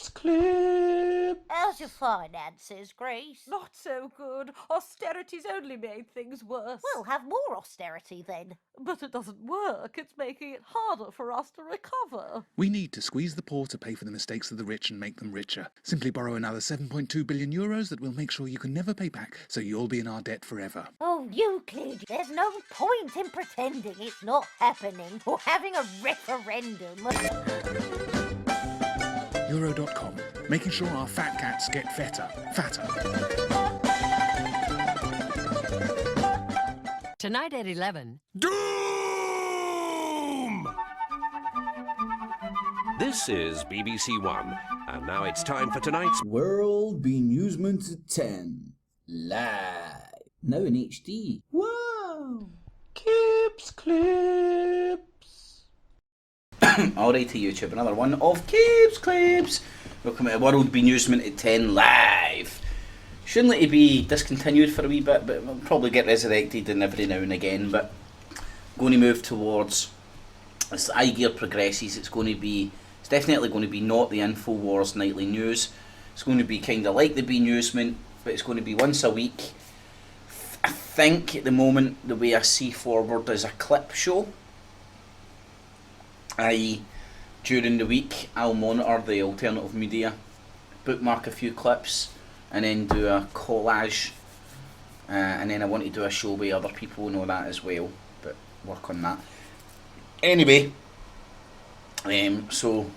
Clip. How's your finances, Grace? Not so good. Austerity's only made things worse. Well, have more austerity then. But it doesn't work. It's making it harder for us to recover. We need to squeeze the poor to pay for the mistakes of the rich and make them richer. Simply borrow another 7.2 billion euros that will make sure you can never pay back, so you'll be in our debt forever. Oh, Euclid, there's no point in pretending it's not happening or having a referendum. Euro.com, making sure our fat cats get fatter. Tonight at 11. Doom! This is BBC One, and now it's time for tonight's World BeNEWSment 10. Live. Now in HD. Wow! Clips. Alright to YouTube, another one of Clips. Welcome to World BeNEWSment at 10 live. Shouldn't let it be discontinued for a wee bit, but we'll probably get resurrected in every now and again. But going to move towards, as the iGear progresses, it's definitely going to be not the InfoWars nightly news. It's going to be kind of like the BeNEWSment, but it's going to be once a week. I think at the moment the way I see forward is a clip show. During the week I'll monitor the alternative media, bookmark a few clips, and then do a collage, and then I want to do a show with other people know that as well, but work on that. Anyway, so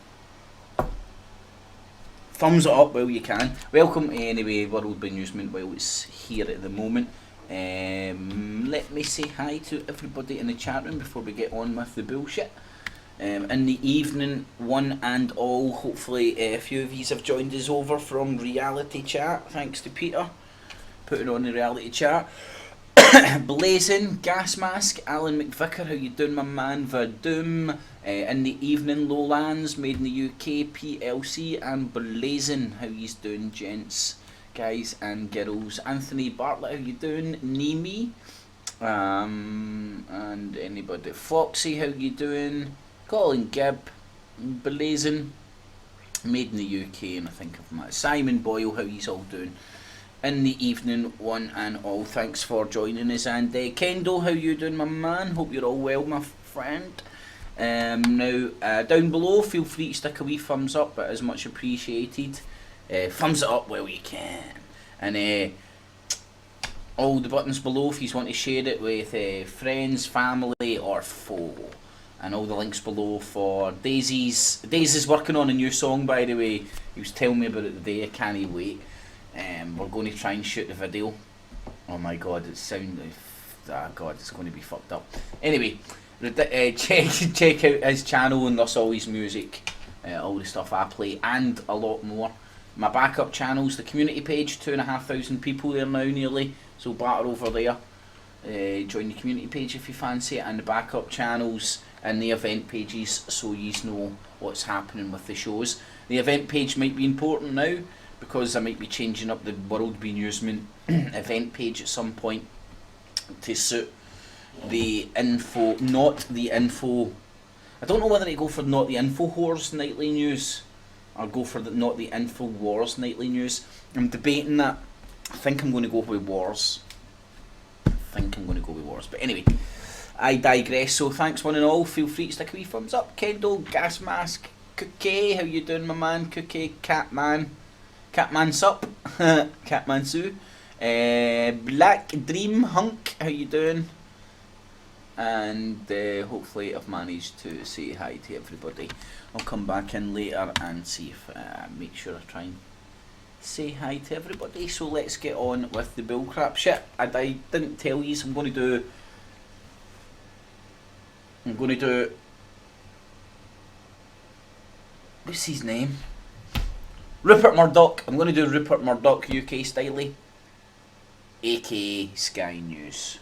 thumbs it up while you can. Welcome anyway, World BeNEWSment while it's here at the moment. Let me say hi to everybody in the chat room before we get on with the bullshit. In the evening, one and all, hopefully a few of yous have joined us over from reality chat, thanks to Peter putting on the reality chat. Blazing, Gas Mask, Alan McVicker, how you doing my man? Vadoom, in the evening, Lowlands, Made in the UK, PLC, and Blazing, how yous doing, gents, guys and girls? Anthony Bartlett, how you doing? Nimi, and anybody? Foxy, how you doing? Colin Gibb, Blazing, Made in the UK, and I think of my Simon Boyle, how he's all doing? In the evening, one and all, thanks for joining us. And Kendo, how you doing, my man? Hope you're all well, my friend. Now, down below, feel free to stick a wee thumbs up, but is much appreciated. Thumbs it up while you can. And all the buttons below if you want to share it with friends, family, or foe. And all the links below for Daisy's working on a new song, by the way. He was telling me about it today. I can't wait. We're going to try and shoot the video. Oh my god, it's going to be fucked up. Anyway, check out his channel and there's always music, all the stuff I play, and a lot more. My backup channels, the community page, 2,500 people there now nearly, so batter over there. Join the community page if you fancy it, and the backup channels and the event pages, so you know what's happening with the shows. The event page might be important now because I might be changing up the World BeNEWSment event page at some point to suit the info, not the info. I don't know whether to go for not the InfoWars nightly news or go for the not the InfoWars nightly news. I'm debating that. I think I'm going to go with Wars. But anyway, I digress. So thanks one and all. Feel free to stick a wee thumbs up. Kendall, Gas Mask, Cookie, how you doing, my man? Cookie, Catman Sup, Catman Sue, Black Dream Hunk, how you doing? And hopefully I've managed to say hi to everybody. I'll come back in later and see if make sure I try and say hi to everybody. So let's get on with the bullcrap shit. I didn't tell you, so I'm going to do what's his name? Rupert Murdoch. I'm going to do Rupert Murdoch UK styley, aka Sky News.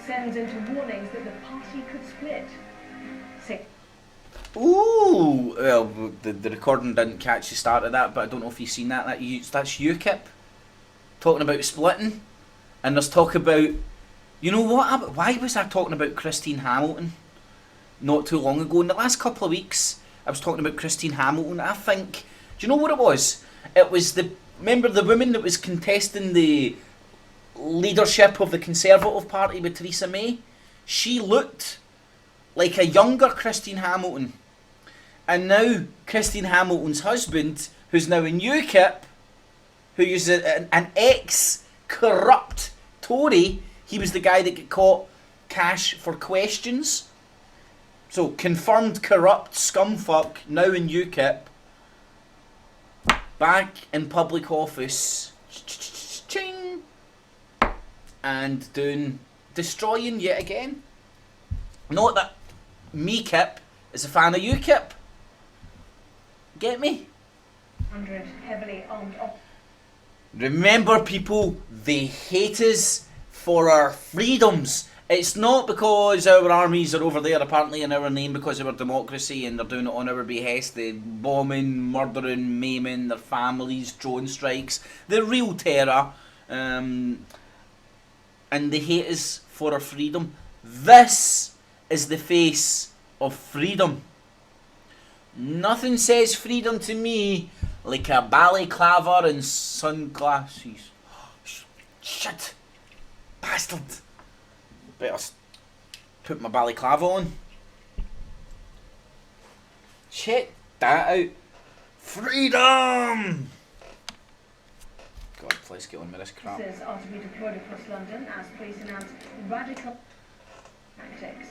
Sends into warnings that the party could split. Ooh, well, the recording didn't catch the start of that, but I don't know if you've seen that. That's UKIP talking about splitting, and there's talk about, you know what? Why was I talking about Christine Hamilton? not too long ago. In the last couple of weeks, I was talking about Christine Hamilton. I think, do you know what it was? It was remember the woman that was contesting the leadership of the Conservative Party with Theresa May? She looked like a younger Christine Hamilton. And now Christine Hamilton's husband, who's now in UKIP, who is an ex-corrupt Tory, he was the guy that got caught cash for questions. So, confirmed corrupt scumfuck, now in UKIP, back in public office, ching, and destroying yet again. Not that me-kip is a fan of UKIP. Get me? 100 heavily armed Remember, people, they hate us for our freedoms. It's not because our armies are over there apparently in our name because of our democracy and they're doing it on our behest. They're bombing, murdering, maiming their families, drone strikes. The real terror. And they hate us for our freedom. This is the face of freedom. Nothing says freedom to me like a balaclava and sunglasses. Shit. Bastard. Better put my balaclava on. Check that out. Freedom! God, please get on with this crap. forces are to be deployed across London as police announce radical tactics.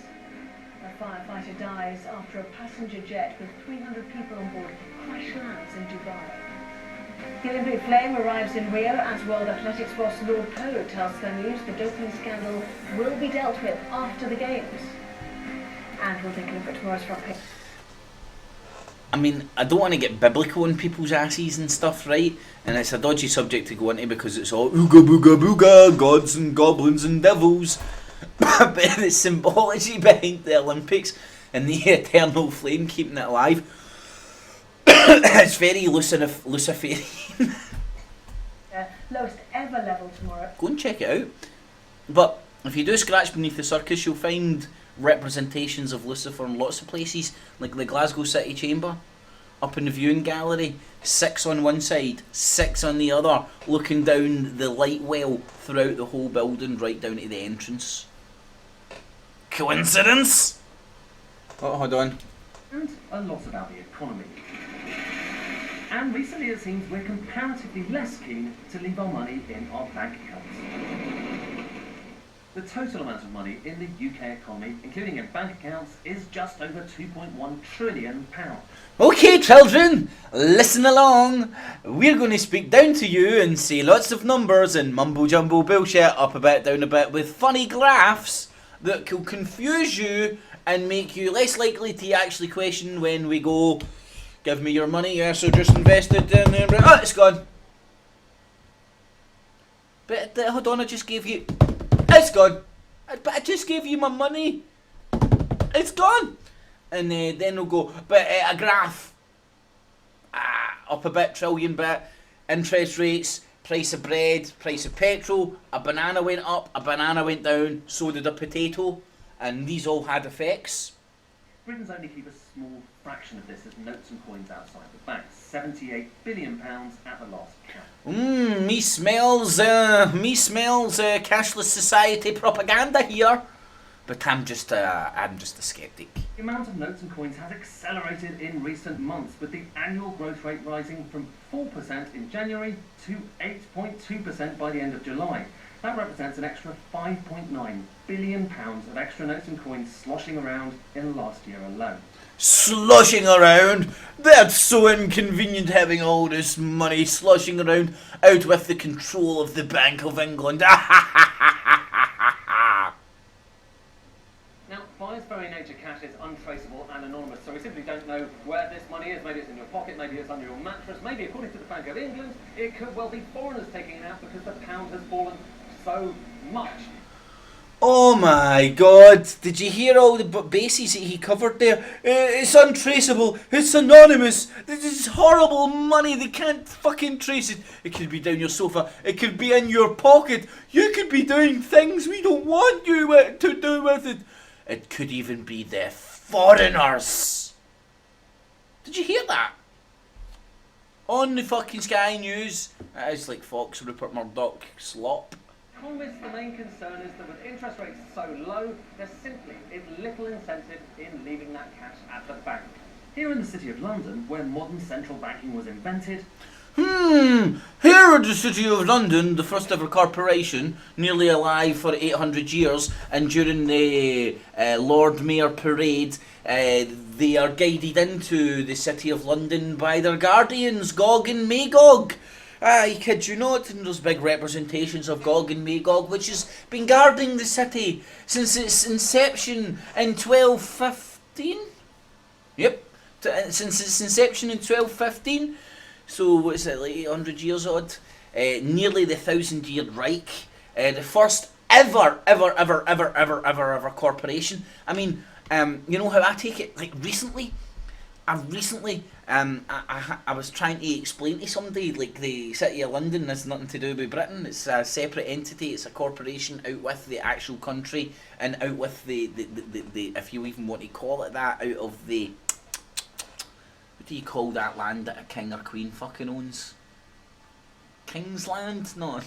A firefighter dies after a passenger jet with 300 people on board crash lands in Dubai. The Olympic flame arrives in Rio as World Athletics boss Lord Poe tells the news the doping scandal will be dealt with after the Games. And we'll take a look at tomorrow's front page. I mean, I don't want to get biblical on people's asses and stuff, right? And it's a dodgy subject to go into because it's all ooga booga booga, gods and goblins and devils. But the symbology behind the Olympics and the eternal flame keeping it alive, it's very Luciferian. Lowest ever level tomorrow. Go and check it out. But if you do scratch beneath the surface, you'll find representations of Lucifer in lots of places, like the Glasgow City Chamber, up in the viewing gallery, 6 on one side, 6 on the other, looking down the light well throughout the whole building, right down to the entrance. Coincidence? Oh, hold on. And a lot about the economy. And recently it seems we're comparatively less keen to leave our money in our bank accounts. The total amount of money in the UK economy, including in bank accounts, is just over £2.1 trillion. Okay, children, listen along. We're going to speak down to you and say lots of numbers and mumbo-jumbo bullshit up a bit, down a bit, with funny graphs that will confuse you and make you less likely to actually question when we go, give me your money, yes, I just invested in there. Oh, it's gone. But hold on, I just gave you... It's gone. But I just gave you my money. It's gone. And then we'll go, but a graph. Up a bit, trillion bit. Interest rates, price of bread, price of petrol. A banana went up, a banana went down, so did a potato. And these all had effects. Britain's only keep a small fraction of this as notes and coins outside the bank. £78 billion at the last count. Me smells cashless society propaganda here. But I'm just a skeptic. The amount of notes and coins has accelerated in recent months, with the annual growth rate rising from 4% in January to 8.2% by the end of July. That represents an extra £5.9 billion of extra notes and coins sloshing around in the last year alone. Sloshing around? That's so inconvenient having all this money sloshing around out with the control of the Bank of England. Now, by its very nature, cash is untraceable and anonymous, so we simply don't know where this money is. Maybe it's in your pocket, maybe it's under your mattress, maybe, according to the Bank of England, it could well be foreigners taking it out because the pound has fallen so much. Oh my god, did you hear all the bases that he covered there? It's untraceable, it's anonymous, this is horrible money, they can't fucking trace it. It could be down your sofa, it could be in your pocket, you could be doing things we don't want you to do with it. It could even be the foreigners. Did you hear that? On the fucking Sky News. That is like Fox Rupert Murdoch slop. Economists, the main concern is that with interest rates so low, there simply is little incentive in leaving that cash at the bank. Here in the City of London, where modern central banking was invented, Here in the City of London, the first ever corporation, nearly alive for 800 years, and during the Lord Mayor parade, they are guided into the City of London by their guardians, Gog and Magog. I kid you not, and there's big representations of Gog and Magog, which has been guarding the city since its inception in 1215. Yep, since its inception in 1215. So what is it, like 800 years odd? Nearly the 1,000-year Reich. The first ever corporation. I mean, you know how I take it? Like recently, I was trying to explain to somebody, like the City of London has nothing to do with Britain. It's a separate entity. It's a corporation out with the actual country and out with the if you even want to call it that, out of the, what do you call that land that a king or queen fucking owns? King's Land? No.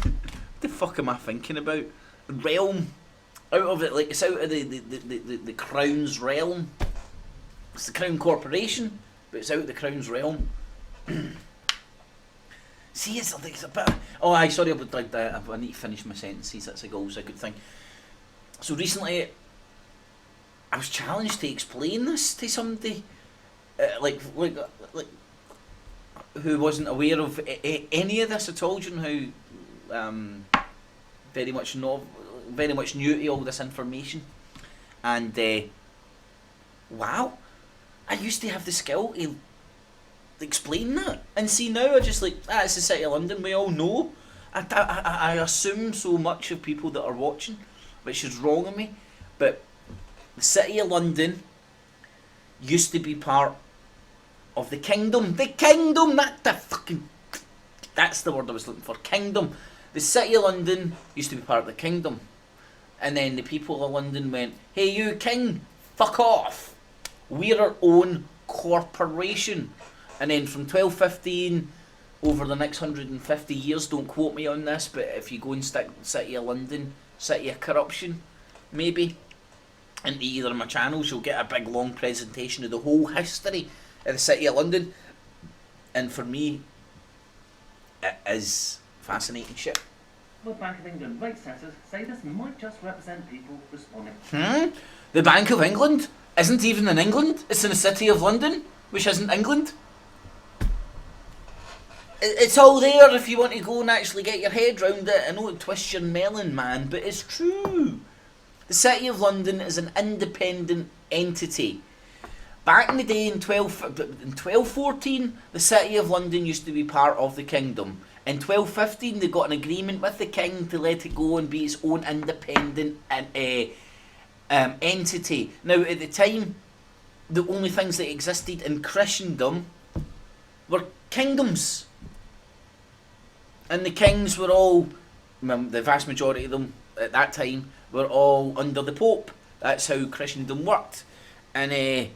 What the fuck am I thinking about? Realm. Out of it, like it's out of the Crown's realm. It's the Crown Corporation, but it's out of the Crown's realm. See, it's a bit. Oh, I sorry, I need to finish my sentences. That's always a good thing. So recently, I was challenged to explain this to somebody, like who wasn't aware of any of this at all. Do you know how very much new to all this information, and wow. I used to have the skill to explain that, and see now I just like, it's the City of London, we all know. I assume so much of people that are watching, which is wrong of me, but the City of London used to be part of the kingdom. The kingdom, that's the word I was looking for, kingdom. The City of London used to be part of the kingdom, and then the people of London went, hey you king, fuck off. We're our own corporation. And then from 1215 over the next 150 years, don't quote me on this, but if you go and stick City of London, City of Corruption, maybe, into either of my channels, you'll get a big long presentation of the whole history of the City of London. And for me, it is fascinating shit. the Bank of England rate setters say this might just represent people responding. The Bank of England isn't even in England. It's in the City of London, which isn't England. It's all there if you want to go and actually get your head round it. I know it twists your melon, man, but it's true. The City of London is an independent entity. Back in the day, in 1214, the City of London used to be part of the kingdom. In 1215, they got an agreement with the king to let it go and be its own independent entity. Now, at the time, the only things that existed in Christendom were kingdoms. And the kings were all, the vast majority of them at that time, were all under the Pope. That's how Christendom worked. And the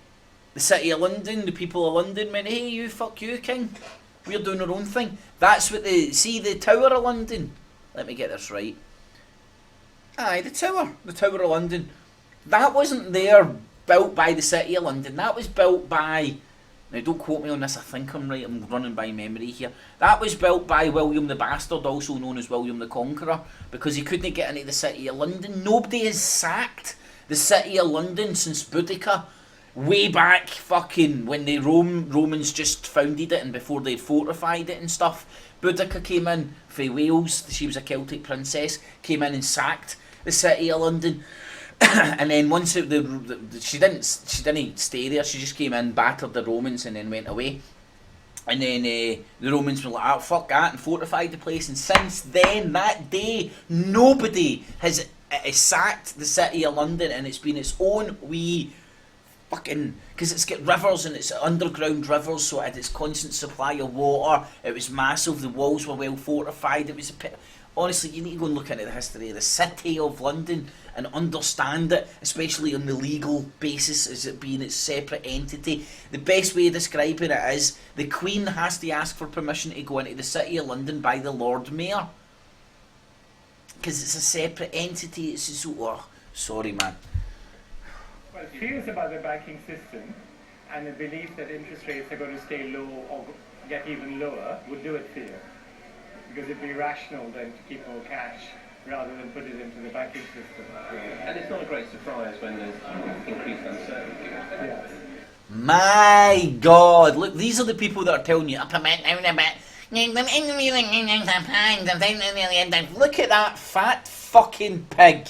City of London, the people of London went, hey, you, fuck you, king. We're doing our own thing. That's what the Tower of London. Let me get this right. Aye, the Tower of London. That wasn't there built by the City of London. That was built by, now don't quote me on this, I think I'm right, I'm running by memory here. That was built by William the Bastard, also known as William the Conqueror, because he couldn't get into the City of London. Nobody has sacked the City of London since Boudica. Way back fucking when the Romans just founded it and before they fortified it and stuff. Boudica came in from Wales, she was a Celtic princess, came in and sacked the City of London. And then once she didn't stay there, she just came in, battered the Romans and then went away. And then the Romans were like, oh, fuck that, and fortified the place. And since then, that day, nobody has sacked the City of London, and it's been its own wee fucking, because it's got rivers and it's underground rivers, so it had its constant supply of water. It was massive. The walls were well fortified. It was honestly, you need to go and look into the history of the city of London and understand it, especially on the legal basis as it being its separate entity. The best way of describing it is the Queen has to ask for permission to go into the City of London by the Lord Mayor, because it's a separate entity. It's just, oh, sorry, man. Well, fears about the banking system and the belief that interest rates are going to stay low or get even lower would do it fear. Because it'd be rational then to keep more cash rather than put it into the banking system. And it's not a great surprise when there's increased uncertainty. Yes. My God, look, these are the people that are telling you up a bit, down a bit. Look at that fat fucking pig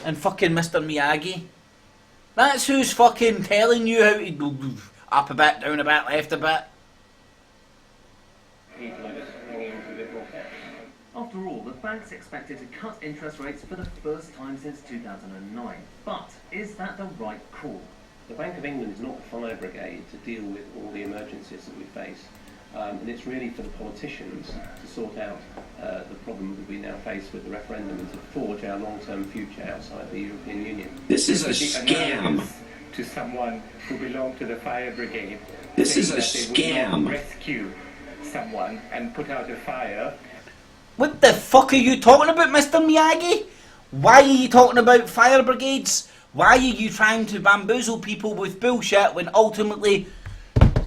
and fucking Mr. Miyagi. That's who's fucking telling you how to go up a bit, down a bit, left a bit. People are just hanging on to a bit more cash. After all, the bank's expected to cut interest rates for the first time since 2009. But is that the right call? The Bank of England is not the fire brigade to deal with all the emergencies that we face. And it's really for the politicians to sort out the problem that we now face with the referendum and to forge our long-term future outside the European Union. This is a scam. To someone who belonged to the fire brigade. This is a scam. scam. Rescue someone and put out a fire. What the fuck are you talking about, Mr. Miyagi? Why are you talking about fire brigades? Why are you trying to bamboozle people with bullshit when ultimately,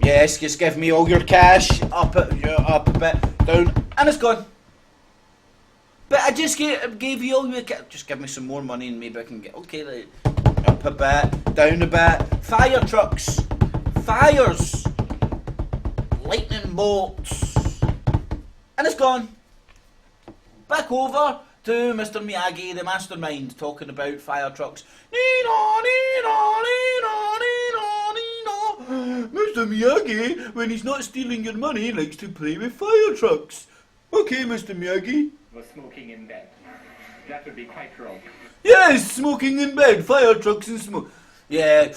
yes, just give me all your cash, up a bit, down, and it's gone. But I just gave you all your cash. Just give me some more money and maybe I can get, okay, like, up a bit, down a bit. Fire trucks, fires, lightning bolts, and it's gone. Back over to Mr. Miyagi, the mastermind, talking about fire trucks. Mr. Miyagi, when he's not stealing your money, likes to play with fire trucks. Okay, Mr. Miyagi. Was smoking in bed. That would be quite wrong. Yes, smoking in bed, fire trucks and smoke. Yeah.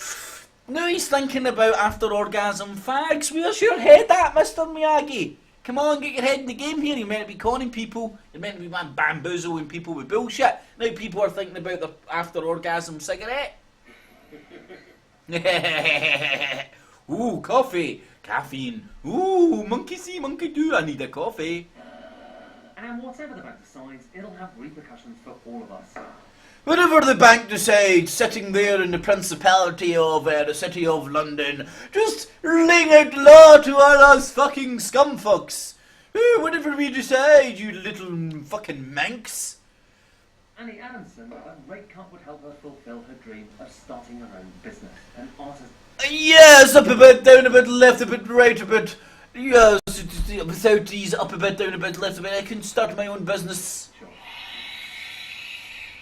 Now he's thinking about after orgasm fags. Where's your head at, Mr. Miyagi? Come on, get your head in the game here. You're meant to be conning people. You're meant to be bamboozling people with bullshit. Now people are thinking about their after orgasm cigarette. Ooh, coffee. Caffeine. Ooh, monkey see, monkey do. I need a coffee. And whatever the bank decides, it'll have repercussions for all of us. Whatever the bank decides, sitting there in the Principality of the City of London, just laying out law to all us fucking scumfucks. Whatever we decide, you little fucking manx. Annie Adamson, a rate cut would help her fulfil her dream of starting her own business. An artist. Yes, up a bit, down a bit, left a bit, right a bit. Yes, without these up a bit, down a bit, left a bit, I can start my own business.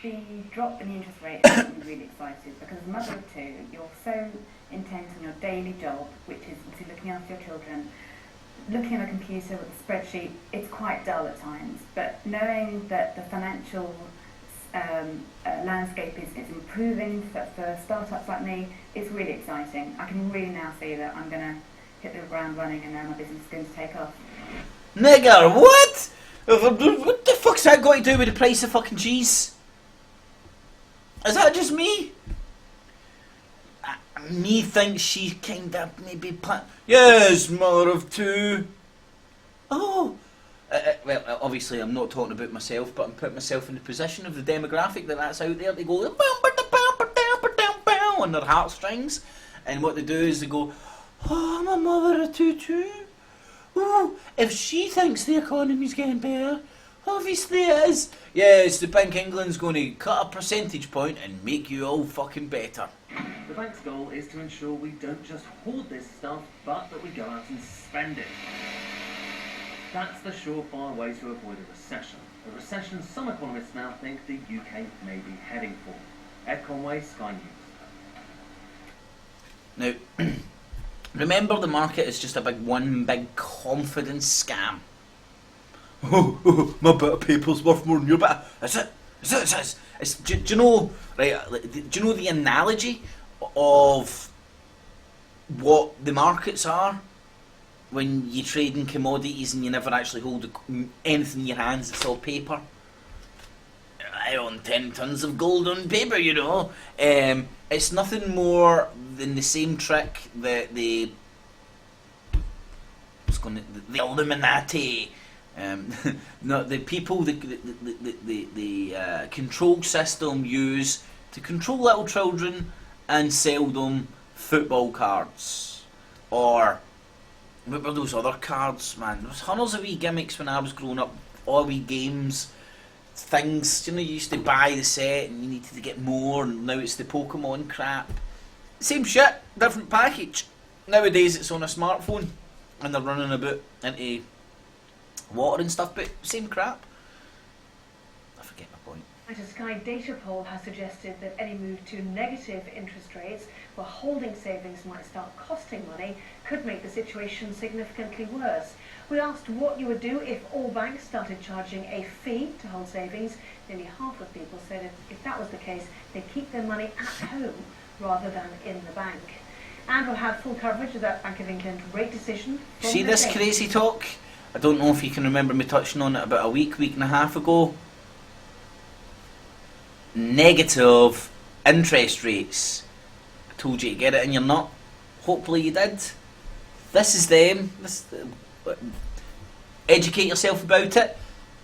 The drop in the interest rate makes me really excited because as a mother of two, you're so intent on your daily job, which is obviously looking after your children, looking at a computer with a spreadsheet. It's quite dull at times, but knowing that the financial landscape is improving for startups like me, it's really exciting. I can really now see that I'm going to hit the ground running and now my business is going to take off. Nigger, what? What the fuck's that got to do with the price of fucking cheese? Is that just me? Me thinks she kind of maybe yes, mother of two. Oh, well, obviously I'm not talking about myself, but I'm putting myself in the position of the demographic that's out there. They go on their heartstrings, and what they do is they go, oh, I'm a mother of two too. Oh, if she thinks the economy's getting better, obviously it is. Yes, the Bank of England's going to cut a percentage point and make you all fucking better. The bank's goal is to ensure we don't just hoard this stuff, but that we go out and spend it. That's the surefire way to avoid a recession. A recession some economists now think the UK may be heading for. Ed Conway, Sky Now, News. remember the market is just one big confidence scam. Oh, my bit of paper's worth more than your bit. Is it? Do you know? Right? Do you know the analogy of what the markets are when you trade in commodities and you never actually hold anything in your hands. It's all paper. I own 10 tons of gold on paper, you know. It's nothing more than the same trick that the Illuminati, not the people, the control system use to control little children and sell them football cards. Or what were those other cards, man? There was hundreds of wee gimmicks when I was growing up. All wee games, things, you know, you used to buy the set and you needed to get more, and now it's the Pokemon crap. Same shit, different package. Nowadays it's on a smartphone and they're running about into water and stuff, but same crap. I forget my point. A Sky data poll has suggested that any move to negative interest rates, where holding savings might start costing money, could make the situation significantly worse. We asked what you would do if all banks started charging a fee to hold savings. Nearly half of people said if that was the case, they'd keep their money at home rather than in the bank. And we'll have full coverage of that Bank of England rate decision. See this crazy talk? I don't know if you can remember me touching on it about a week and a half ago. Negative interest rates. I told you to get it in your nut. Hopefully you did. This is them. Educate yourself about it,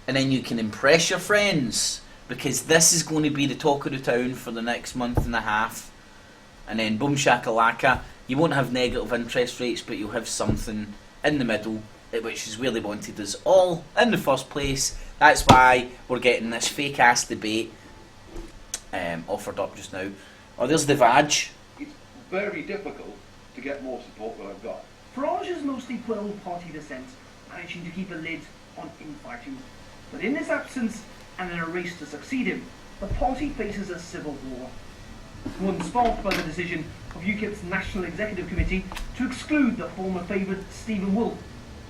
and then you can impress your friends, because this is going to be the talk of the town for the next month and a half. And then boom shakalaka, you won't have negative interest rates, but you'll have something in the middle, which is where they wanted us all in the first place. That's why we're getting this fake ass debate offered up just now. Oh, there's the Vag. It's very difficult to get more support than I've got. Farage is mostly political party dissent, managing to keep a lid on infighting. But in his absence, and in a race to succeed him, the party faces a civil war. One sparked by the decision of UKIP's National Executive Committee to exclude the former favourite Stephen Woolf,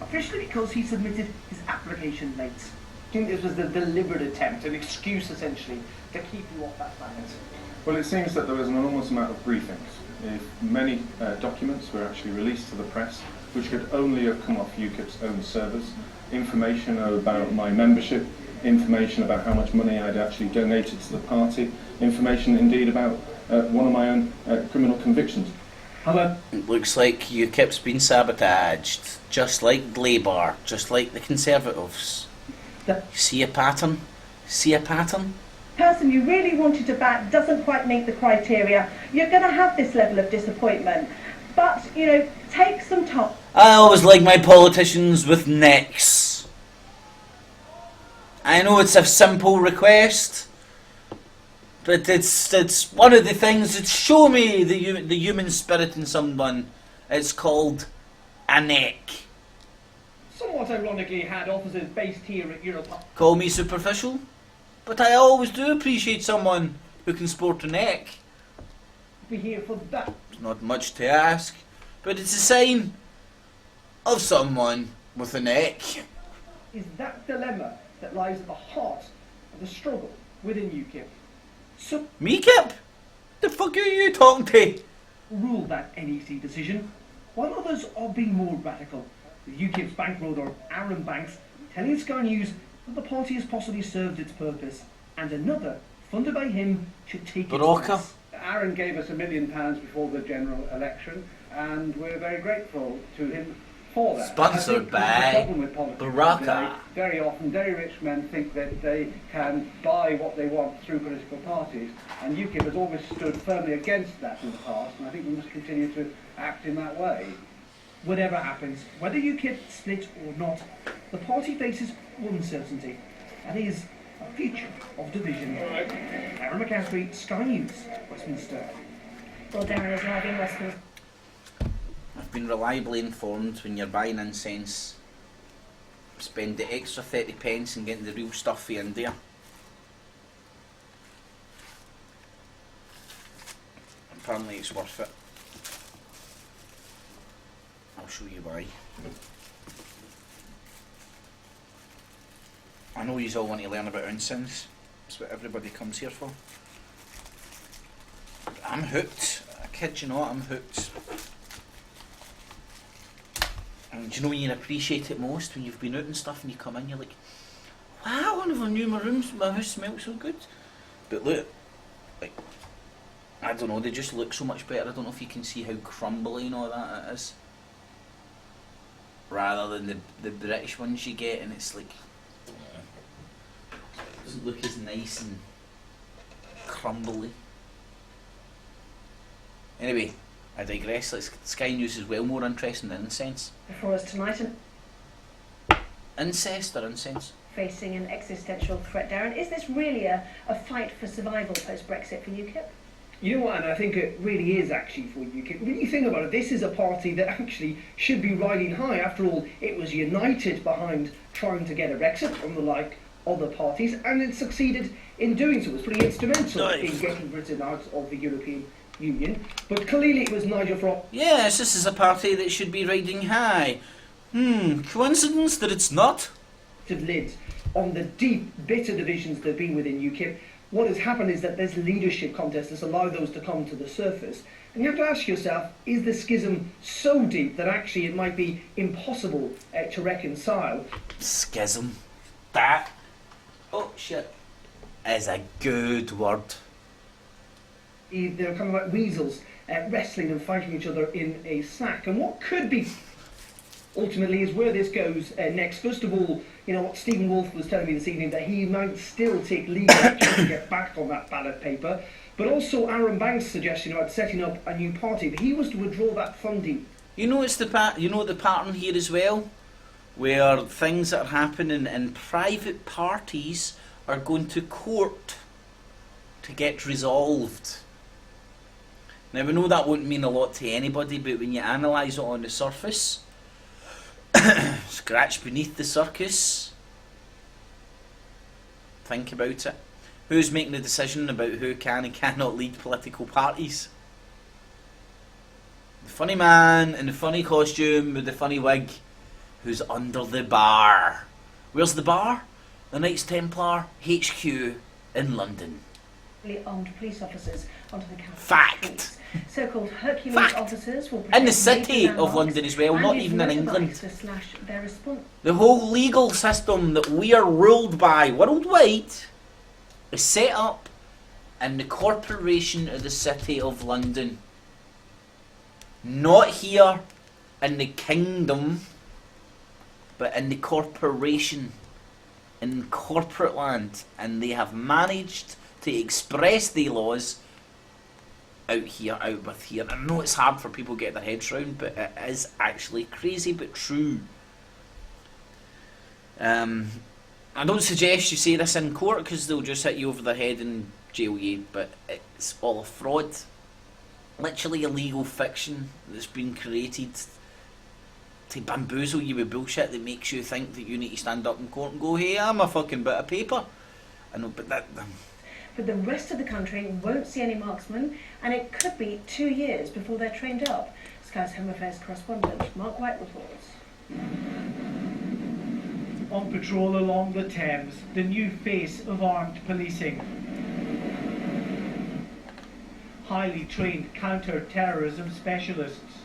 officially because he submitted his application late. I think this was the deliberate attempt, an excuse essentially, to keep you off that planet. Well, it seems that there was an enormous amount of briefings. Many documents were actually released to the press, which could only have come off UKIP's own servers. Information about my membership, information about how much money I'd actually donated to the party, information indeed about one of my own criminal convictions. It looks like UKIP's been sabotaged, just like Labour, just like the Conservatives. You see a pattern? See a pattern? Person you really wanted to back doesn't quite meet the criteria, you're going to have this level of disappointment. But, you know, take some time. I always like my politicians with necks. I know it's a simple request, but it's one of the things that show me the human spirit in someone. It's called a neck. Somewhat ironically had officers based here at Europa. Call me superficial, but I always do appreciate someone who can sport a neck. Be here for that. It's not much to ask, but it's a sign of someone with a neck. Is that dilemma that lies at the heart of the struggle within UKIP. So me, Kip? The fuck are you talking to? Rule that NEC decision, while others are being more radical. The UKIP's bankroller Aaron Banks telling Sky News that the party has possibly served its purpose, and another, funded by him, should take its place. Aaron gave us £1 million before the general election, and we're very grateful to him for that. Sponsored by Baraka. Very often, very rich men think that they can buy what they want through political parties, and UKIP has always stood firmly against that in the past, and I think we must continue to act in that way. Whatever happens, whether UKIP split or not, the party faces one certainty, that is, a future of division. Aaron McCaffrey, Sky News, Westminster. Well, Darren is live in Westminster. I've been reliably informed when you're buying incense, spend the extra 30 pence and get the real stuff for India. Apparently it's worth it. I'll show you why. I know you all want to learn about incense. That's what everybody comes here for. I'm hooked. I kid you not, I'm hooked. And do you know when you appreciate it most? When you've been out and stuff and you come in, you're like, wow, I never knew my house smelled so good. But look, like, I don't know, they just look so much better. I don't know if you can see how crumbly and all that it is. Rather than the British ones you get, and it's like, it doesn't look as nice and crumbly. Anyway, I digress. Sky News is well more interesting than incense. Before us tonight, Incest or incense? facing an existential threat. Darren, is this really a fight for survival post-Brexit for UKIP? You know what, and I think it really is actually for UKIP. When you think about it, this is a party that actually should be riding high. After all, it was united behind trying to get a Brexit, unlike other parties, and it succeeded in doing so. It was pretty instrumental in getting Britain out of the European Union. But clearly it was Nigel Farage. Yes, this is a party that should be riding high. Coincidence that it's not? Lid on the deep, bitter divisions there have been within UKIP. What has happened is that there's leadership contests that's allowed those to come to the surface. And you have to ask yourself, is the schism so deep that actually it might be impossible to reconcile? Schism. That, oh shit, is a good word. They're kind of like weasels wrestling and fighting each other in a sack. And what could be, ultimately, is where this goes next. First of all, you know what Stephen Wolfe was telling me this evening, that he might still take legal action to get back on that ballot paper. But also Aaron Banks' suggestion about setting up a new party. If he was to withdraw that funding. You know it's the pattern here as well, where things that are happening in private parties are going to court to get resolved. Now we know that won't mean a lot to anybody, but when you analyse it on the surface, scratch beneath the surface, think about it. Who's making the decision about who can and cannot lead political parties? The funny man in the funny costume with the funny wig, who's under the bar. Where's the bar? The Knights Templar HQ in London. Armed police officers onto the capital. Fact. So-called Hercules officers will in the city of London as well, not even in England. The whole legal system that we are ruled by worldwide is set up in the corporation of the City of London. Not here in the kingdom, but in the corporation, in corporate land. And they have managed to express the laws out here, out with here. I know it's hard for people to get their heads round, but it is actually crazy but true. I don't suggest you say this in court because they'll just hit you over the head and jail you, but it's all a fraud. Literally a legal fiction that's been created to bamboozle you with bullshit that makes you think that you need to stand up in court and go, hey, I'm a fucking bit of paper. I know, but that... But the rest of the country won't see any marksmen, and it could be 2 years before they're trained up. Sky's Home Affairs correspondent Mark White reports. On patrol along the Thames, the new face of armed policing. Highly trained counter-terrorism specialists.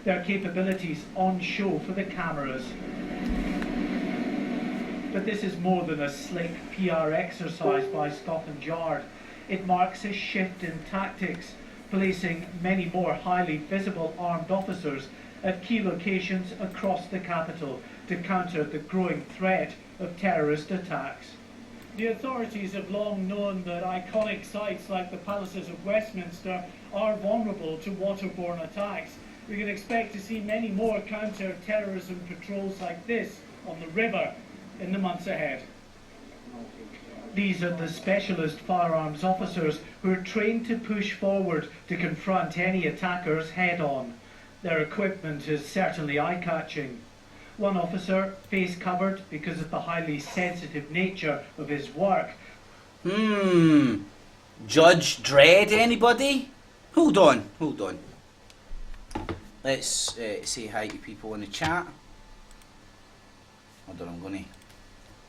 Their capabilities on show for the cameras. But this is more than a slick PR exercise by Scotland Yard. It marks a shift in tactics, placing many more highly visible armed officers at key locations across the capital to counter the growing threat of terrorist attacks. The authorities have long known that iconic sites like the palaces of Westminster are vulnerable to waterborne attacks. We can expect to see many more counter-terrorism patrols like this on the river in the months ahead. These are the specialist firearms officers who are trained to push forward to confront any attackers head-on. Their equipment is certainly eye-catching. One officer, face covered because of the highly sensitive nature of his work. Judge Dredd, anybody? Hold on. Let's say hi to people in the chat. Hold on, I'm going to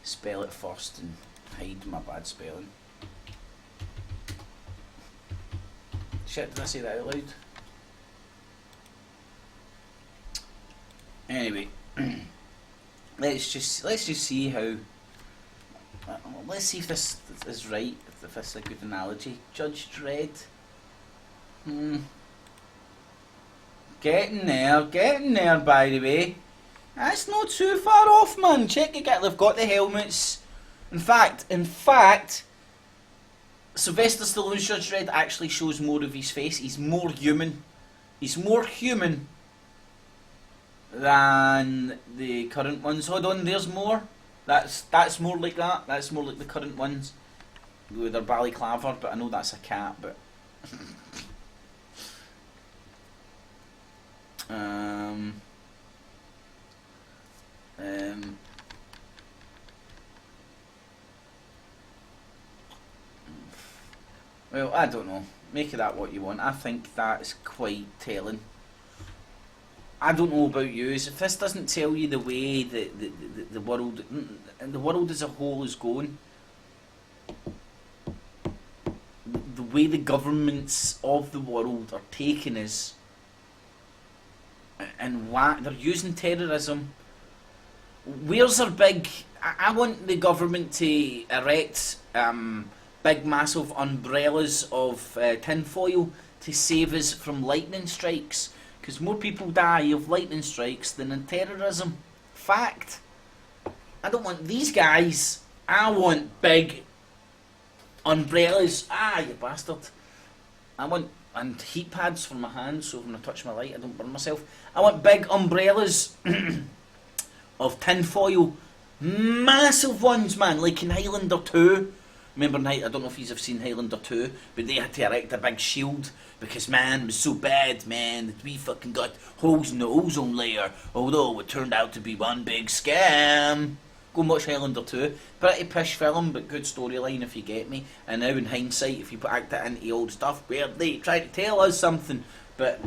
spell it first and hide my bad spelling. Shit, did I say that out loud? Anyway, let's just see how. Let's see if this is right. If this is a good analogy. Judge Dredd. Getting there. By the way, that's not too far off, man. Check it out. They've got the helmets. In fact, Sylvester Stallone's Judge Dredd actually shows more of his face. He's more human. He's more human than the current ones. Hold on, there's more. That's more like that. That's more like the current ones with their balaclava. But I know that's a cat. But well, I don't know. Make of that what you want. I think that's quite telling. I don't know about you. If this doesn't tell you the way that the world as a whole is going, the way the governments of the world are taking us, and why they're using terrorism. Where's our big? I want the government to erect big, massive umbrellas of tinfoil to save us from lightning strikes. Because more people die of lightning strikes than in terrorism. Fact. I don't want these guys. I want big umbrellas. Ah, you bastard. I want, and heat pads for my hands so when I touch my light I don't burn myself. I want big umbrellas of tinfoil. Massive ones, man, like in Highlander 2. Remember, I don't know if you've seen Highlander 2, but they had to erect a big shield because, man, it was so bad, man, that we fucking got holes in the ozone layer, although it turned out to be one big scam. Go and watch Highlander 2. Pretty pish film, but good storyline if you get me. And now in hindsight, if you act it into old stuff, where they try to tell us something. But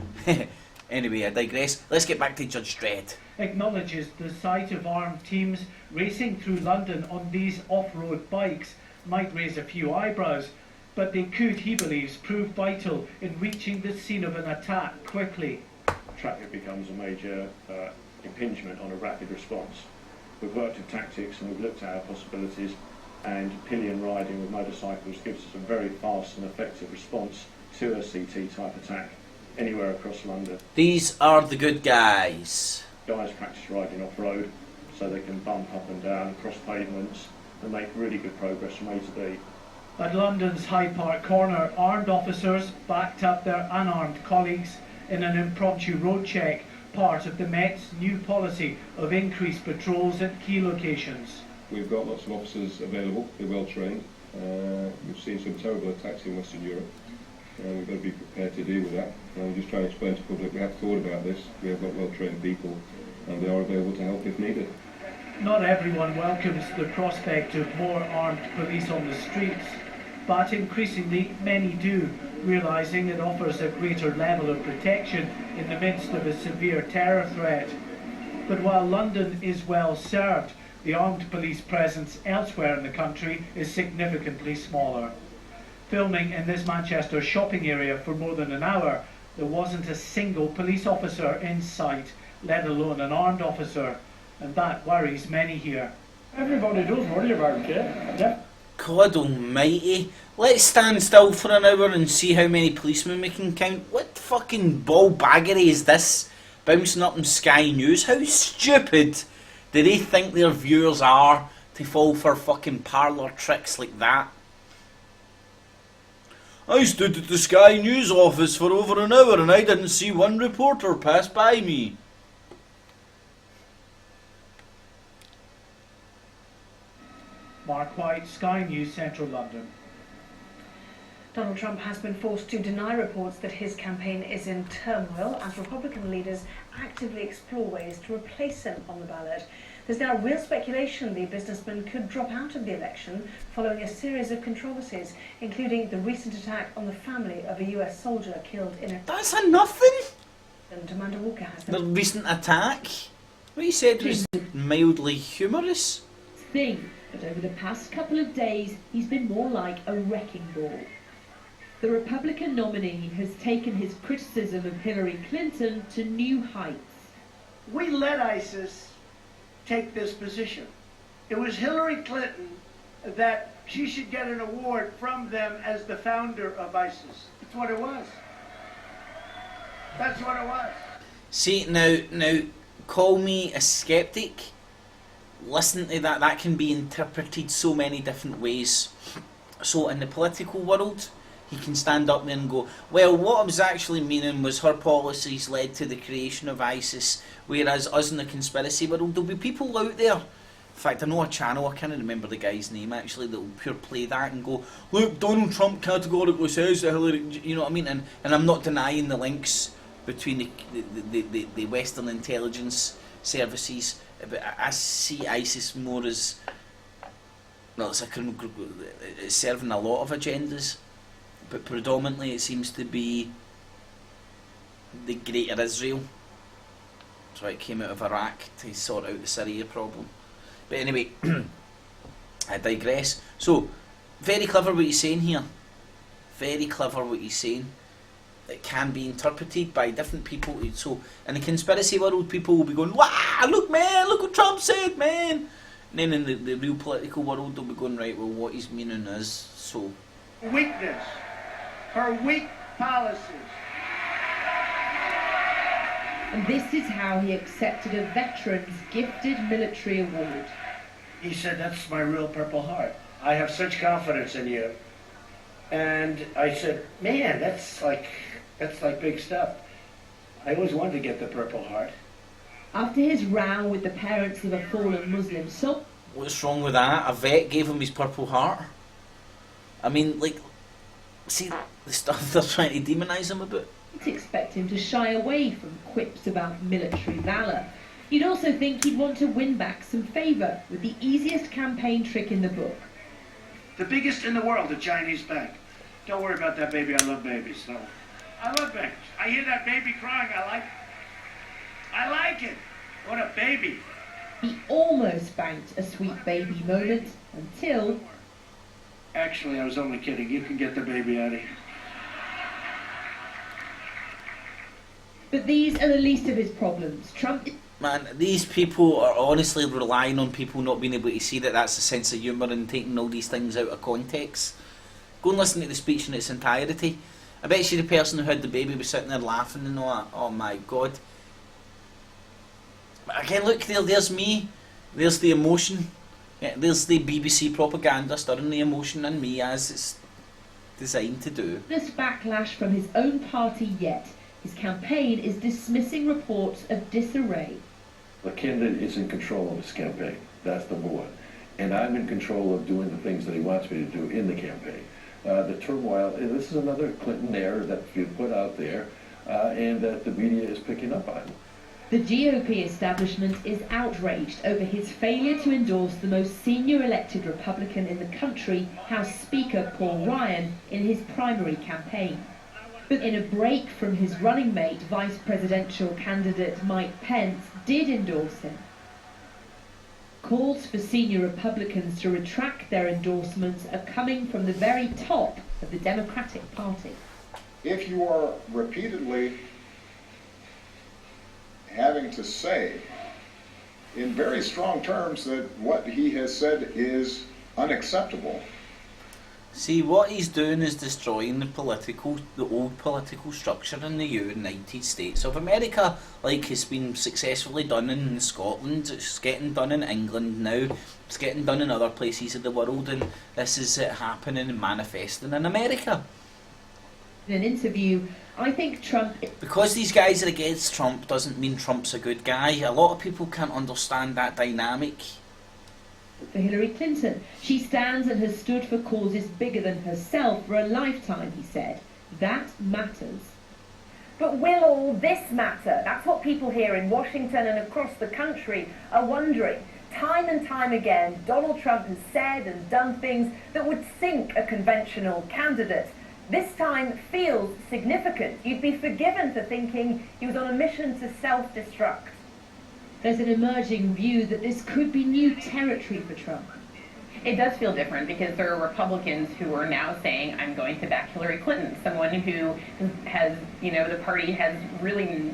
anyway, I digress. Let's get back to Judge Dredd. Acknowledges the sight of armed teams racing through London on these off-road bikes might raise a few eyebrows, but they could, he believes, prove vital in reaching the scene of an attack quickly. Traffic becomes a major impingement on a rapid response. We've worked with tactics and we've looked at our possibilities, and pillion riding with motorcycles gives us a very fast and effective response to a CT type attack anywhere across London. These are the good guys. Guys practice riding off-road so they can bump up and down across pavements and make really good progress from A to B. At London's Hyde Park corner, armed officers backed up their unarmed colleagues in an impromptu road check, part of the Met's new policy of increased patrols at key locations. We've got lots of officers available, they're well trained. We've seen some terrible attacks in Western Europe. We've got to be prepared to deal with that. We're just trying to explain to the public we have thought about this, we have got well trained people, and they are available to help if needed. Not everyone welcomes the prospect of more armed police on the streets, but increasingly many do, realising it offers a greater level of protection in the midst of a severe terror threat. But while London is well served, the armed police presence elsewhere in the country is significantly smaller. Filming in this Manchester shopping area for more than an hour, there wasn't a single police officer in sight, let alone an armed officer. And that worries many here. Everybody does worry about it, yeah. God almighty. Let's stand still for an hour and see how many policemen we can count. What fucking ball baggery is this? Bouncing up in Sky News. How stupid do they think their viewers are to fall for fucking parlour tricks like that? I stood at the Sky News office for over an hour and I didn't see one reporter pass by me. Mark White, Sky News, Central London. Donald Trump has been forced to deny reports that his campaign is in turmoil as Republican leaders actively explore ways to replace him on the ballot. There's now real speculation the businessman could drop out of the election following a series of controversies, including the recent attack on the family of a US soldier killed in a... That's a nothing! And Amanda Walker has... The recent attack? What you said was mildly humorous. But over the past couple of days, he's been more like a wrecking ball. the Republican nominee has taken his criticism of Hillary Clinton to new heights. We let ISIS take this position. It was Hillary Clinton that she should get an award from them as the founder of ISIS. That's what it was. That's what it was. See, now, call me a skeptic. Listen to that. That can be interpreted so many different ways. So in the political world, he can stand up there and go, well, what I was actually meaning was her policies led to the creation of ISIS, whereas us in the conspiracy world, there'll be people out there. In fact, I know a channel, I can't remember the guy's name actually, that will pure play that and go, look, Donald Trump categorically says that Hillary, you know what I mean? And I'm not denying the links between the Western intelligence services, but I see ISIS more as, well, it's a criminal group, it's serving a lot of agendas, but predominantly it seems to be the Greater Israel. So it came out of Iraq to sort out the Syria problem. But anyway, I digress. So, very clever what he's saying here. Very clever what he's saying. It can be interpreted by different people. So, in the conspiracy world, people will be going, wow, look man, look what Trump said, man. And then in the real political world, they'll be going, right, well, what he's meaning is so. Weakness. Her weak policies. And this is how he accepted a veteran's gifted military award. He said, that's my real Purple Heart. I have such confidence in you. And I said, man, that's like big stuff. I always wanted to get the Purple Heart. After his row with the parents of a fallen Muslim soldier... What's wrong with that? A vet gave him his Purple Heart? I mean, like, see the stuff they're trying to demonise him about? You'd expect him to shy away from quips about military valour. You'd also think he'd want to win back some favour with the easiest campaign trick in the book. The biggest in the world, the Chinese bank. Don't worry about that baby, I love babies. So I love babies. I hear that baby crying, I like it. What a baby. He almost banked a sweet baby moment until... Actually, I was only kidding. You can get the baby out of here. But these are the least of his problems. Trump... Man, these people are honestly relying on people not being able to see that that's a sense of humour and taking all these things out of context. Go and listen to the speech in its entirety. I bet you the person who had the baby was sitting there laughing and all that. Oh my God. But again, look, there's me. There's the emotion. Yeah, there's the BBC propaganda stirring the emotion in me as it's designed to do. This backlash from his own party yet. His campaign is dismissing reports of disarray. The candidate is in control of his campaign. That's number one. And I'm in control of doing the things that he wants me to do in the campaign. The turmoil, this is another Clinton error that you put out there and that the media is picking up on. The GOP establishment is outraged over his failure to endorse the most senior elected Republican in the country, House Speaker Paul Ryan, in his primary campaign. But in a break from his running mate, vice presidential candidate Mike Pence did endorse him. Calls for senior Republicans to retract their endorsements are coming from the very top of the Democratic Party. If you are repeatedly having to say in very strong terms that what he has said is unacceptable. See, what he's doing is destroying the old political structure in the United States of America, like it's been successfully done in Scotland, it's getting done in England now, it's getting done in other places of the world, and this is it happening and manifesting in America. In an interview, I think Trump... Because these guys are against Trump doesn't mean Trump's a good guy. A lot of people can't understand that dynamic. For Hillary Clinton, she stands and has stood for causes bigger than herself for a lifetime, he said. That matters. But will all this matter? That's what people here in Washington and across the country are wondering. Time and time again, Donald Trump has said and done things that would sink a conventional candidate. This time feels significant. You'd be forgiven for thinking he was on a mission to self-destruct. There's an emerging view that this could be new territory for Trump. It does feel different because there are Republicans who are now saying, I'm going to back Hillary Clinton, someone who has, you know, the party has really...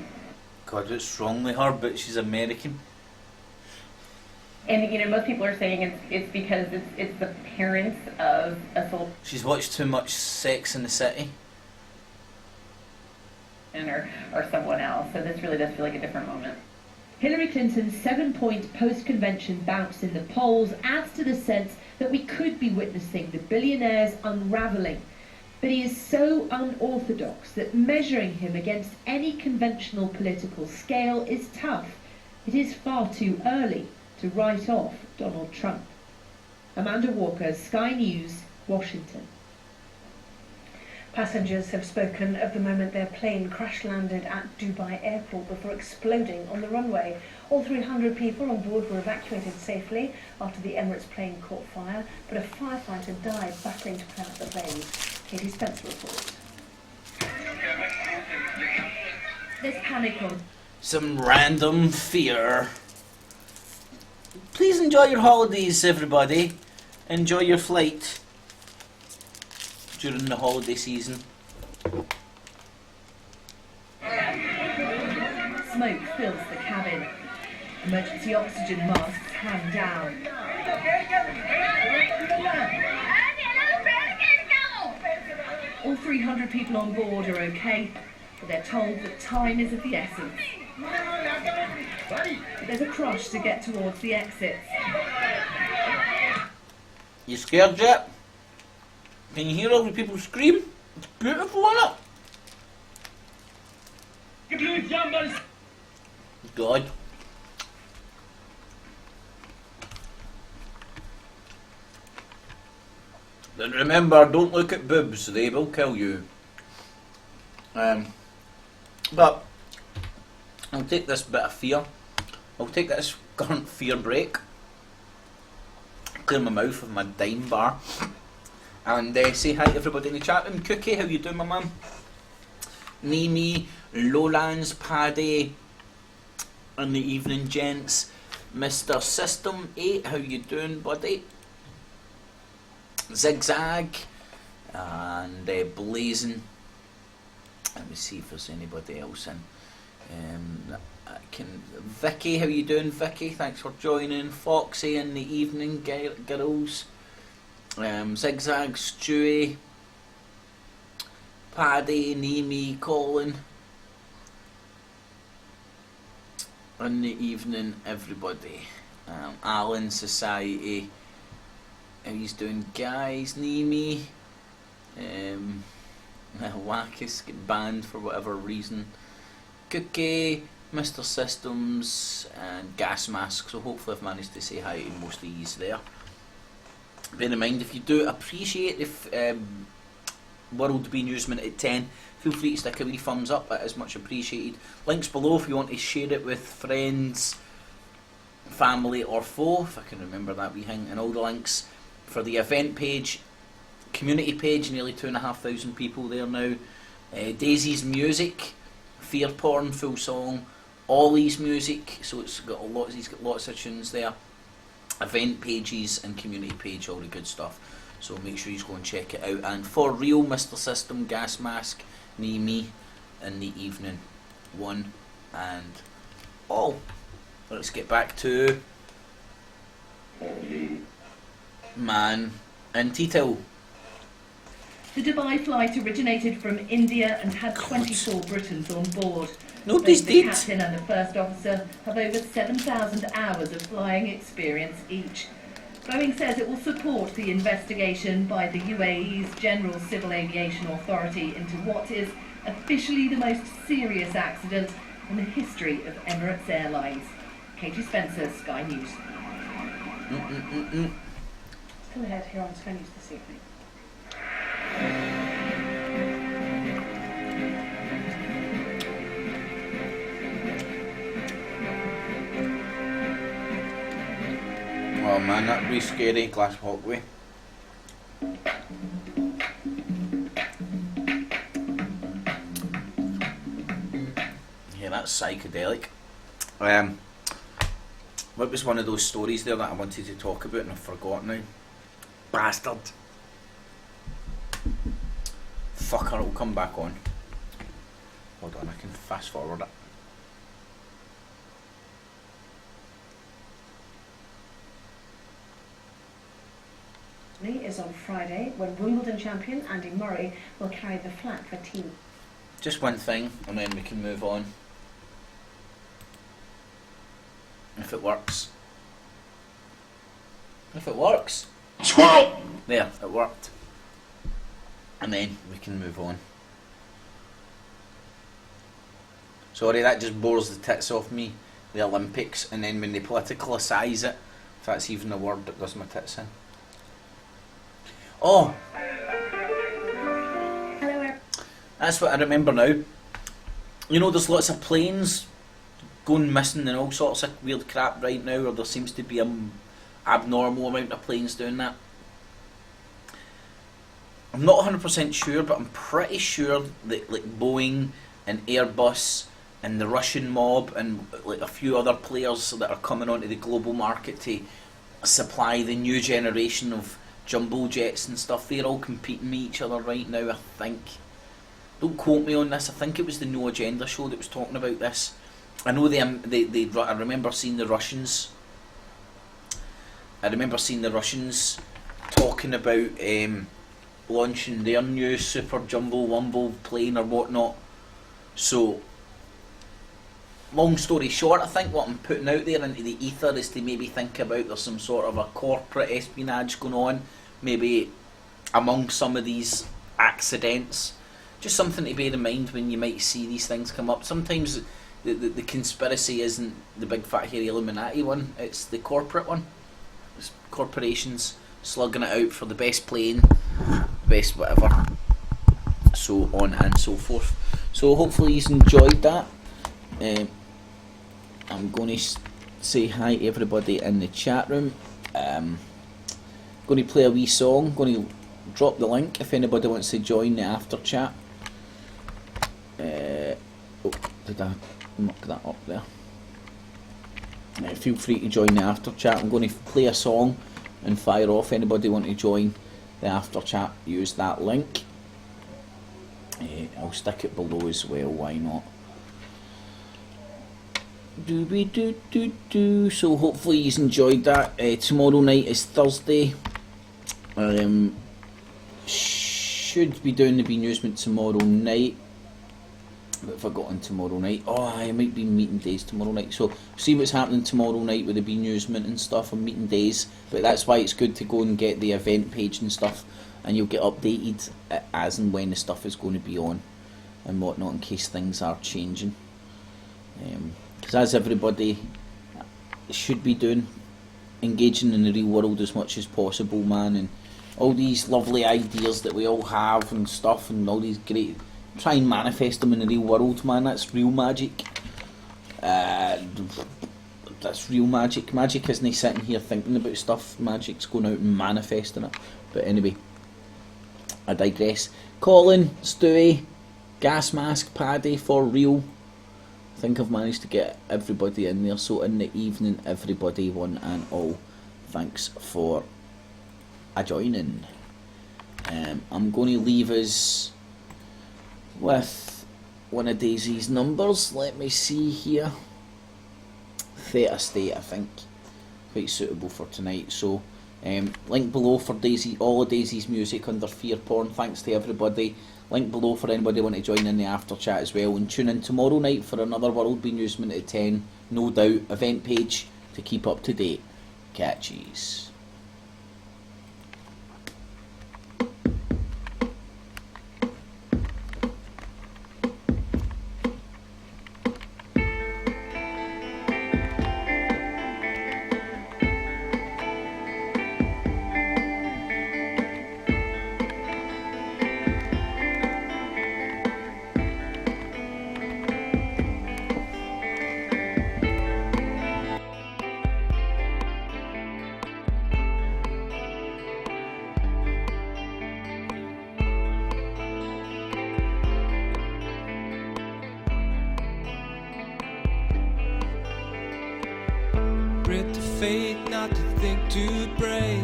God, it's wrongly her, but she's American. And, you know, most people are saying it's because it's the parents of assault. She's watched too much Sex in the City. Or someone else, so this really does feel like a different moment. Hillary Clinton's 7-point post-convention bounce in the polls adds to the sense that we could be witnessing the billionaire's unravelling. But he is so unorthodox that measuring him against any conventional political scale is tough. It is far too early to write off Donald Trump. Amanda Walker, Sky News, Washington. Passengers have spoken of the moment their plane crash-landed at Dubai airport before exploding on the runway. All 300 people on board were evacuated safely after the Emirates plane caught fire, but a firefighter died battling to put out the blaze. Katie Spencer reports. There's panic on. Some random F.E.A.R. Please enjoy your holidays, everybody. Enjoy your flight during the holiday season. Smoke fills the cabin. Emergency oxygen masks hang down. All 300 people on board are okay, but they're told that time is of the essence. There's a crush to get towards the exits. You scared yet? Can you hear all the people scream? It's beautiful, isn't it? God. Then remember, don't look at boobs, they will kill you. But I'll take this bit of fear. I'll take this current fear break. Clear my mouth with my dime bar. And say hi to everybody in the chat room. Cookie, how you doing, my man? Mimi, Lowlands, Paddy, in the evening, gents. Mr. System 8, how you doing, buddy? Zigzag and Blazing. Let me see if there's anybody else in. Vicky, how you doing, Vicky? Thanks for joining. Foxy in the evening, girls. Zigzag, Stewie, Paddy, Nemi, Colin. In the evening, everybody. Alan, Society. How he's doing, guys? Nemi. Wackus get banned for whatever reason. Cookie, Mr. Systems, and Gas Mask. So hopefully I've managed to say hi to most of these there. Bear in mind, if you do appreciate the World BeNEWSment at 10, feel free to stick a wee thumbs up, it is much appreciated. Links below if you want to share it with friends, family or foe, if I can remember that wee thing, and all the links for the event page, community page, nearly 2,500 people there now. Daisy's music, F.E.A.R porn, full song, Ollie's music, so he's got lots of tunes there. Event pages and community page, all the good stuff. So make sure you go and check it out. And for real, Mr. System, Gas Mask, me in the evening, one and all. Let's get back to Man and Tito. The Dubai flight originated from India and had 24 Britons on board. Nobody's The dead. captain and the first officer have over 7,000 hours of flying experience each. Boeing says it will support the investigation by the UAE's General Civil Aviation Authority into what is officially the most serious accident in the history of Emirates Airlines. Katie Spencer, Sky News. Still ahead here on Sky News this evening. Oh man, that'd be scary, glass walkway. Yeah, that's psychedelic. What was one of those stories there that I wanted to talk about and I've forgotten now? bastard. Fucker, it'll come back on. Hold on, I can fast forward it. Is on Friday when Wimbledon champion Andy Murray will carry the flag for team. Just one thing, and then we can move on. If it works. If it works. Squirrel! There, it worked. And then we can move on. Sorry, that just bores the tits off me. The Olympics, and then when they politicalise it, if that's even a word that does my tits in. Oh! Hello. That's what I remember now. You know, there's lots of planes going missing and all sorts of weird crap right now, or there seems to be an abnormal amount of planes doing that. I'm not 100% sure, but I'm pretty sure that like Boeing and Airbus and the Russian mob and like a few other players that are coming onto the global market to supply the new generation of jumbo jets and stuff, they're all competing with each other right now, I think. Don't quote me on this, I think it was the No Agenda show that was talking about this. I know I remember seeing the Russians. I remember seeing the Russians talking about launching their new super jumbo wumbo plane or whatnot. So, long story short, I think what I'm putting out there into the ether is to maybe think about there's some sort of a corporate espionage going on, maybe among some of these accidents. Just something to bear in mind when you might see these things come up. Sometimes the conspiracy isn't the big fat hairy Illuminati one, it's the corporate one. It's corporations slugging it out for the best plane, best whatever, so on and so forth. So hopefully you've enjoyed that. I'm going to say hi to everybody in the chat room. Going to play a wee song, going to drop the link if anybody wants to join the after chat. Oh, did I muck that up there? Feel free to join the after chat. I'm going to play a song and fire off. Anybody want to join the after chat, use that link. I'll stick it below as well, why not? So hopefully you've enjoyed that. Tomorrow night is Thursday. Should be doing the BeNEWSment tomorrow night. But if I got on tomorrow night, I might be meeting days tomorrow night. So see what's happening tomorrow night with the BeNEWSment and stuff and meeting days. But that's why it's good to go and get the event page and stuff, and you'll get updated as and when the stuff is going to be on and whatnot, in case things are changing. Because as everybody should be doing, engaging in the real world as much as possible, man, and all these lovely ideas that we all have and stuff, and all these great, try and manifest them in the real world, man. That's real magic. That's real magic. Magic isn't sitting here thinking about stuff. Magic's going out and manifesting it. But anyway, I digress. Colin, Stewie, Gas Mask, Paddy, for real. I think I've managed to get everybody in there. So in the evening, everybody, one and all, thanks for joining. I'm going to leave us with one of Daisy's numbers. Let me see here. Theta State, I think. Quite suitable for tonight. So link below for Daisy, all of Daisy's music under F.E.A.R Porn. Thanks to everybody. Link below for anybody want to join in the after chat as well. And tune in tomorrow night for another World BeNEWSment at 10. No doubt. Event page to keep up to date. Catchies. Fate not to think too brave,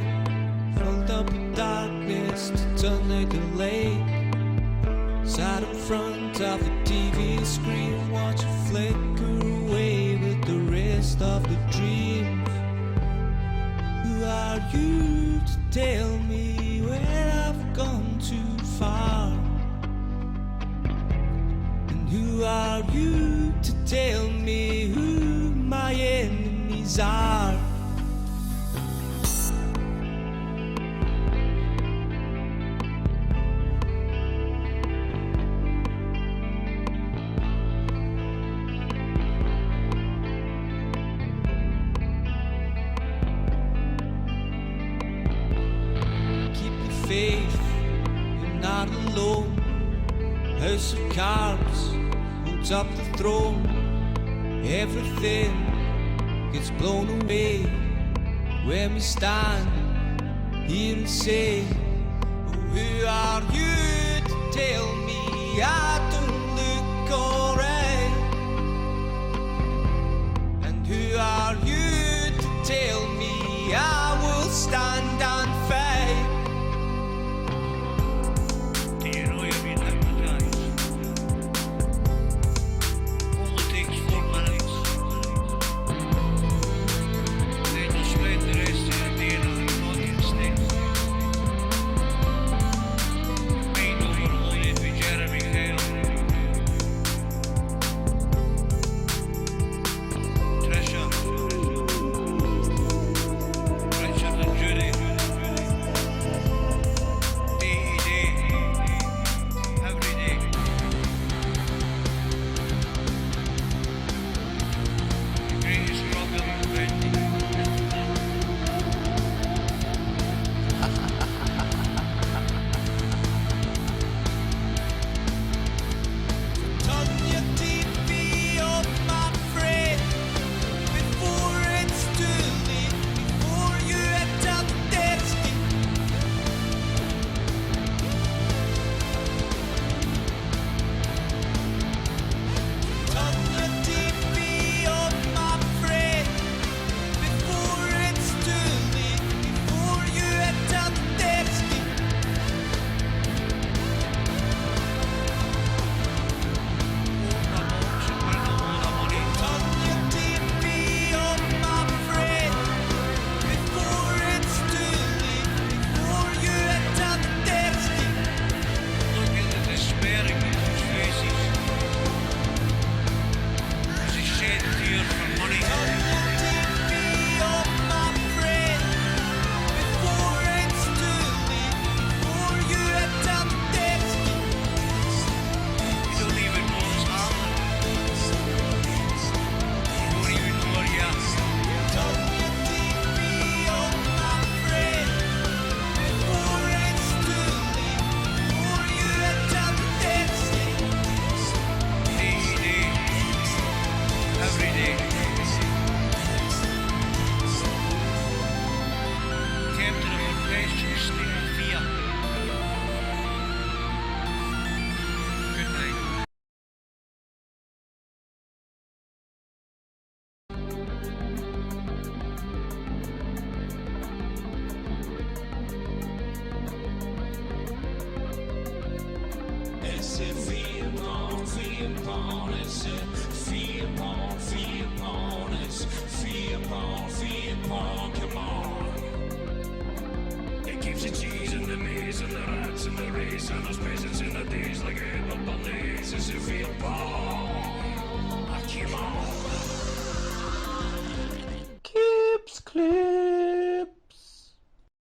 rolled up darkness to turn like the lake. Sat in front of the TV screen, watch it flicker away with the rest of the dreams. Who are you to tell me where I've gone too far? And who are you to tell me who my enemies are? Faith, you're not alone. House of cards holds up the throne. Everything gets blown away when we stand here and say, oh, who are you to tell me I don't look alright? And who are you to tell me I will stand and fight? F.E.A.R, come on. It keeps the cheese and the maze and the rats and the race and those peasants in the days like a head up on the aces. F.E.A.R, come on.